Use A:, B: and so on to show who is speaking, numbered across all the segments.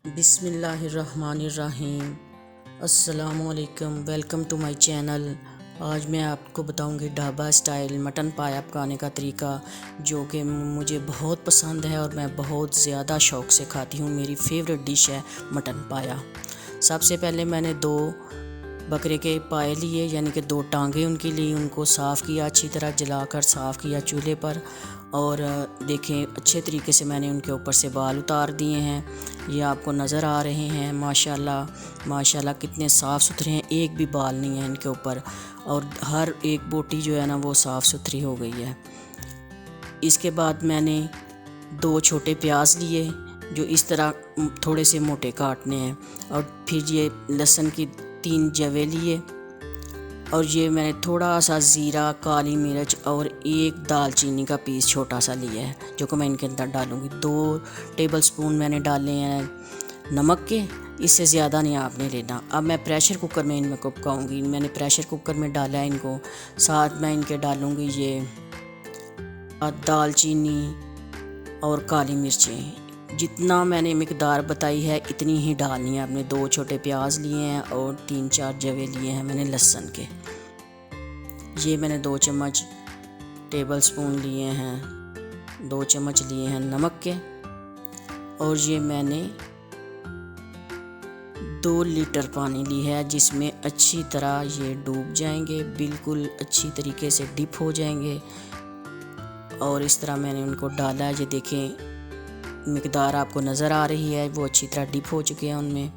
A: बिस्मिल्लाहिर्रहमानिर्रहीम। अस्सलामुअलैकुम, welcome to my channel. आज मैं आपको बताऊंगी ढाबा स्टाइल मटन पाया पकाने का तरीका, जो कि मुझे बहुत पसंद है और मैं बहुत ज़्यादा शौक़ से खाती हूँ। मेरी फेवरेट डिश है मटन पाया। सबसे पहले मैंने 2 बकरे के पाए लिए, यानी कि 2 टांगे उनकी ली। उनको साफ़ किया, अच्छी तरह जलाकर साफ़ किया चूल्हे पर। और देखें, अच्छे तरीके से मैंने उनके ऊपर से बाल उतार दिए हैं। ये आपको नज़र आ रहे हैं। माशाल्लाह माशाल्लाह कितने साफ़ सुथरे हैं, एक भी बाल नहीं है इनके ऊपर। और हर एक बोटी जो है ना वो साफ़ सुथरी हो गई है। इसके बाद मैंने 2 छोटे प्याज लिए, जो इस तरह थोड़े से मोटे काटने हैं। और फिर ये लहसुन की 3 जवे लिए। और ये मैंने थोड़ा सा ज़ीरा, काली मिर्च और 1 दालचीनी का पीस छोटा सा लिया है, जो कि मैं इनके अंदर डालूँगी। 2 टेबलस्पून मैंने डाले हैं नमक के, इससे ज़्यादा नहीं आपने लेना। अब मैं प्रेशर कुकर में इनको पकाऊँगी। मैंने प्रेशर कुकर में डाला है इनको। साथ मैं इनके डालूँगी ये दालचीनी और काली मिर्चें। जितना मैंने मिकदार बताई है इतनी ही डालनी है आपने। 2 छोटे प्याज लिए हैं और 3-4 जवे लिए हैं मैंने लहसुन के। ये मैंने 2 चम्मच टेबल स्पून लिए हैं, 2 चम्मच लिए हैं नमक के। और ये मैंने 2 लीटर पानी ली है, जिसमें अच्छी तरह ये डूब जाएंगे, बिल्कुल अच्छी तरीके से डिप हो जाएंगे। और इस तरह मैंने उनको डाला है। ये देखें, मिकदार आपको नज़र आ रही है, वो अच्छी तरह डिप हो चुके हैं उनमें।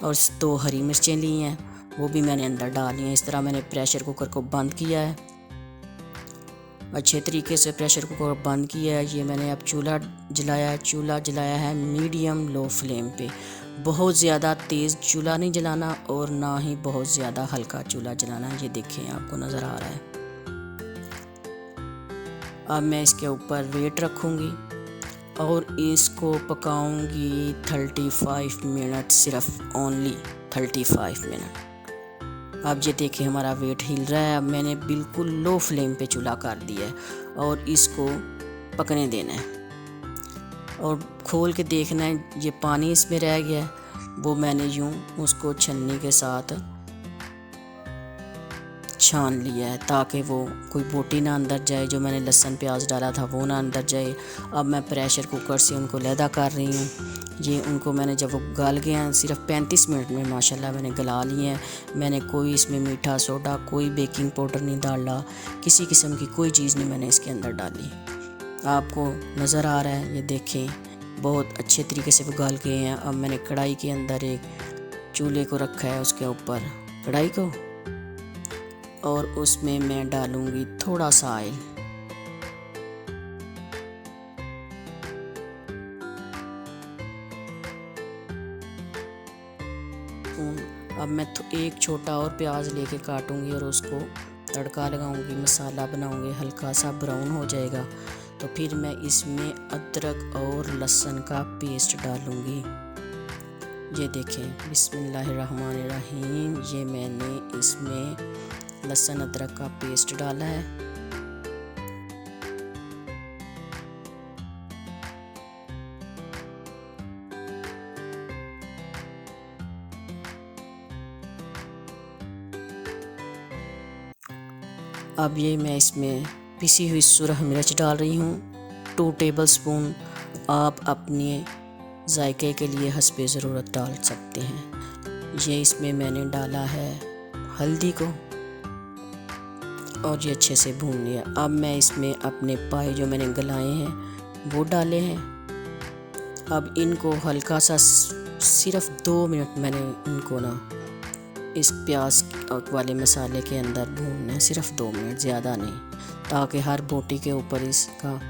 A: और 2 हरी मिर्चें ली हैं, वो भी मैंने अंदर डाली हैं। इस तरह मैंने प्रेशर कुकर को बंद किया है, अच्छे तरीके से प्रेशर कुकर बंद किया है। ये मैंने अब चूल्हा जलाया है। चूल्हा जलाया है मीडियम लो फ्लेम पे। बहुत ज़्यादा तेज़ चूल्हा नहीं जलाना और ना ही बहुत ज़्यादा हल्का चूल्हा जलाना। ये देखें, आपको नज़र आ रहा है। अब मैं इसके ऊपर वेट रखूँगी और इसको पकाऊंगी 35 मिनट, सिर्फ ओनली 35 मिनट। अब ये देखिए, हमारा वेट हिल रहा है। अब मैंने बिल्कुल लो फ्लेम पे चूल्हा कर दिया है और इसको पकने देना है। और खोल के देखना है, ये पानी इसमें रह गया है, वो मैंने यूँ उसको छन्नी के साथ छान लिया है, ताकि वो कोई बोटी ना अंदर जाए। जो मैंने लहसुन प्याज डाला था वो ना अंदर जाए। अब मैं प्रेशर कुकर से उनको लैदा कर रही हूँ। ये उनको मैंने जब वो गल गए हैं, सिर्फ 35 मिनट में माशाल्लाह मैंने गला लिए हैं। मैंने कोई इसमें मीठा सोडा, कोई बेकिंग पाउडर नहीं डाला, किसी किस्म की कोई चीज़ नहीं मैंने इसके अंदर डाली। आपको नज़र आ रहा है, ये देखें, बहुत अच्छे तरीके से वो गल गए हैं। अब मैंने कढ़ाई के अंदर एक चूल्हे को रखा है, उसके ऊपर कढ़ाई को, और उसमें मैं डालूंगी थोड़ा सा ऑयल। अब मैं एक छोटा और प्याज लेके काटूंगी और उसको तड़का लगाऊंगी, मसाला बनाऊंगी। हल्का सा ब्राउन हो जाएगा तो फिर मैं इसमें अदरक और लहसुन का पेस्ट डालूंगी। ये देखें, बिस्मिल्लाहिर्रहमानिर्रहीम। ये मैंने इसमें लहसुन अदरक का पेस्ट डाला है। अब ये मैं इसमें पिसी हुई सुरख मिर्च डाल रही हूँ, 2 टेबलस्पून। आप अपने जायके के लिए हस्बे ज़रूरत डाल सकते हैं। ये इसमें मैंने डाला है हल्दी को और ये अच्छे से भून लिया। अब मैं इसमें अपने पाए जो मैंने गलाए हैं वो डाले हैं। अब इनको हल्का सा सिर्फ 2 मिनट मैंने इनको ना इस प्याज वाले मसाले के अंदर भूनना है, सिर्फ 2 मिनट, ज़्यादा नहीं, ताकि हर बोटी के ऊपर इसका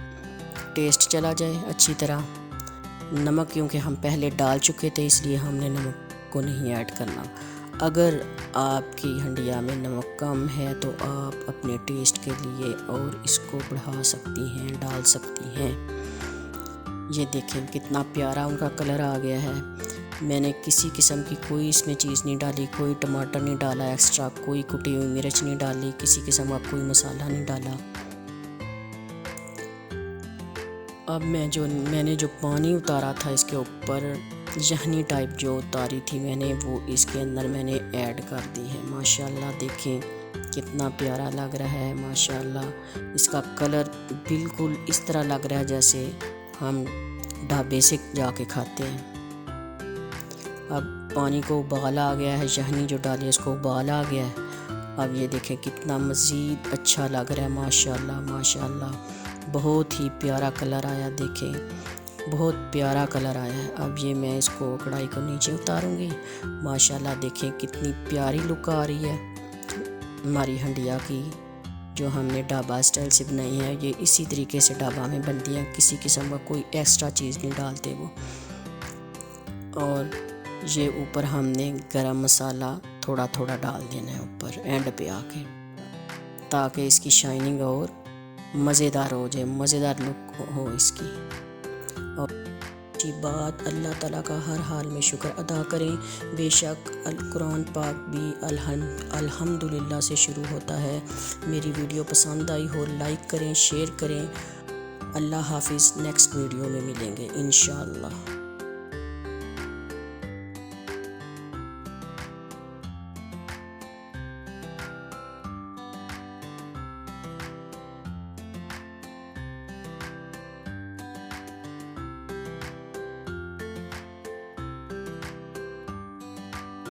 A: टेस्ट चला जाए अच्छी तरह। नमक क्योंकि हम पहले डाल चुके थे, इसलिए हमने नमक को नहीं ऐड करना। अगर आपकी हंडिया में नमक कम है तो आप अपने टेस्ट के लिए और इसको बढ़ा सकती हैं, डाल सकती हैं। ये देखें, कितना प्यारा उनका कलर आ गया है। मैंने किसी किस्म की कोई इसमें चीज़ नहीं डाली, कोई टमाटर नहीं डाला एक्स्ट्रा, कोई कुटी हुई मिर्च नहीं डाली, किसी किस्म का कोई मसाला नहीं डाला। अब मैंने जो पानी उतारा था इसके ऊपर जहनी टाइप जो उतारी थी मैंने वो इसके अंदर मैंने ऐड कर दी है। माशाल्लाह देखें कितना प्यारा लग रहा है माशाल्लाह। इसका कलर बिल्कुल इस तरह लग रहा है जैसे हम ढाबे से जाके खाते हैं। अब पानी को उबाल आ गया है, जहनी जो डाली उसको उबाल आ गया है। अब ये देखें कितना मज़ीद अच्छा लग रहा है माशाल्लाह माशाल्लाह। बहुत ही प्यारा कलर आया, देखें बहुत प्यारा कलर आया है। अब ये मैं इसको कढ़ाई को नीचे उतारूंगी। माशाल्लाह देखें कितनी प्यारी लुक आ रही है हमारी हंडिया की, जो हमने ढाबा स्टाइल से बनाई है। ये इसी तरीके से ढाबा में बनती है, किसी किस्म का कोई एक्स्ट्रा चीज़ नहीं डालते वो। और ये ऊपर हमने गरम मसाला थोड़ा थोड़ा डाल देना है ऊपर एंड पे आके, ताकि इसकी शाइनिंग और मज़ेदार हो जाए, मज़ेदार लुक हो इसकी। और अच्छी बात, अल्लाह ताला का हर हाल में शुक्र अदा करें। बेशक कुरान पाक भी अल्हम्दुलिल्लाह से शुरू होता है। मेरी वीडियो पसंद आई हो लाइक करें, शेयर करें। अल्लाह हाफिज़। नेक्स्ट वीडियो में मिलेंगे इंशाअल्लाह।